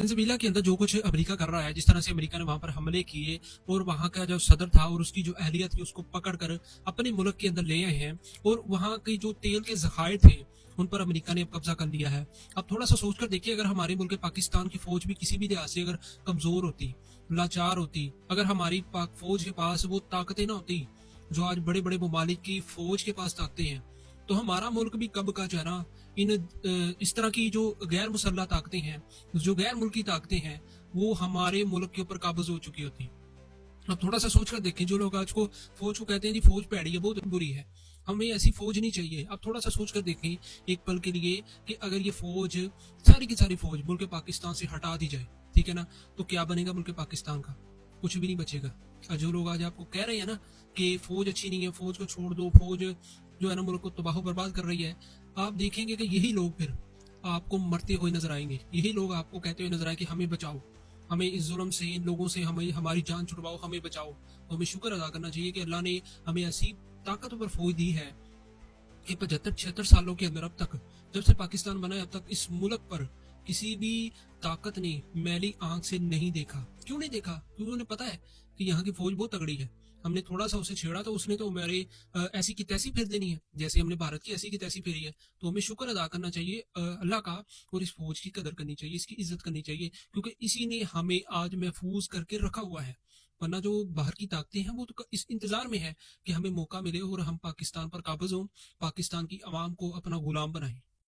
Venezuela के अंदर जो कुछ अमेरिका कर रहा है, जिस तरह से अमेरिका ने वहां पर हमले किए और वहां का जो सदर था और उसकी जो अहलियत थी उसको पकड़कर अपने मुल्क के अंदर ले आए हैं, और वहां की जो तेल के जखायर थे उन पर अमेरिका ने अब कब्जा कर लिया है। अब थोड़ा सा सोचकर देखिए, अगर हमारे मुल्क पाकिस्तान की फौज भी किसी भी लिहाज से अगर कमजोर होती, लाचार होती, अगर हमारी पाक फौज के पास वो ताकतें ना होती जो आज बड़े बड़े ममालिक की फौज के पास ताकतें हैं, तो हमारा मुल्क भी कब का जो है ना इन इस तरह की जो गैर मुसल्लह ताकतें हैं, जो गैर मुल्की ताकतें हैं, वो हमारे मुल्क के ऊपर काबज हो चुकी होती। अब थोड़ा सा सोच कर देखें, जो लोग आज को फौज को कहते हैं जी फौज भैड़ी है, बहुत बुरी है, हमें ऐसी फौज नहीं चाहिए। अब थोड़ा सा सोच कर देखें एक पल के लिए कि अगर ये फौज, सारी की सारी फौज मुल्क पाकिस्तान से हटा दी जाए, ठीक है ना, तो क्या बनेगा मुल्क पाकिस्तान का? कुछ भी नहीं बचेगा। और जो लोग आज आपको कह रहे हैं ना कि फौज अच्छी नहीं है, फौज को छोड़ दो, फौज जो है ना मुल्क को तबाह बर्बाद कर रही है, आप देखेंगे कि यही लोग फिर आपको मरते हुए नजर आएंगे। यही लोग आपको कहते हुए नजर आए कि हमें बचाओ, हमें इस जुल्म से, इन लोगों से हमें हमारी जान छुड़वाओ, हमें बचाओ। तो हमें शुक्र अदा करना चाहिए कि अल्लाह ने हमें ऐसी ताकतवर फौज दी है कि 75-76 सालों के अंदर अब तक, जब से पाकिस्तान बना है अब तक, इस मुल्क पर किसी भी ताकत ने मैली आंख से नहीं देखा। क्यों नहीं देखा? क्योंकि उन्हें पता है कि यहाँ की फौज बहुत तगड़ी है। हमने थोड़ा सा उसे छेड़ा तो उसने तो हमारे ऐसी की तैसी फेर देनी है, जैसे हमने भारत की ऐसी की तैसी फेरी है। तो हमें शुक्र अदा करना चाहिए अल्लाह का, और इस फौज की कदर करनी चाहिए, इसकी इज्जत करनी चाहिए, क्योंकि इसी ने हमें आज महफूज करके रखा हुआ है। वरना जो बाहर की ताकतें हैं वो तो इस इंतजार में है कि हमें मौका मिले और हम पाकिस्तान पर काबज हों, पाकिस्तान की आवाम को अपना गुलाम बनाएं।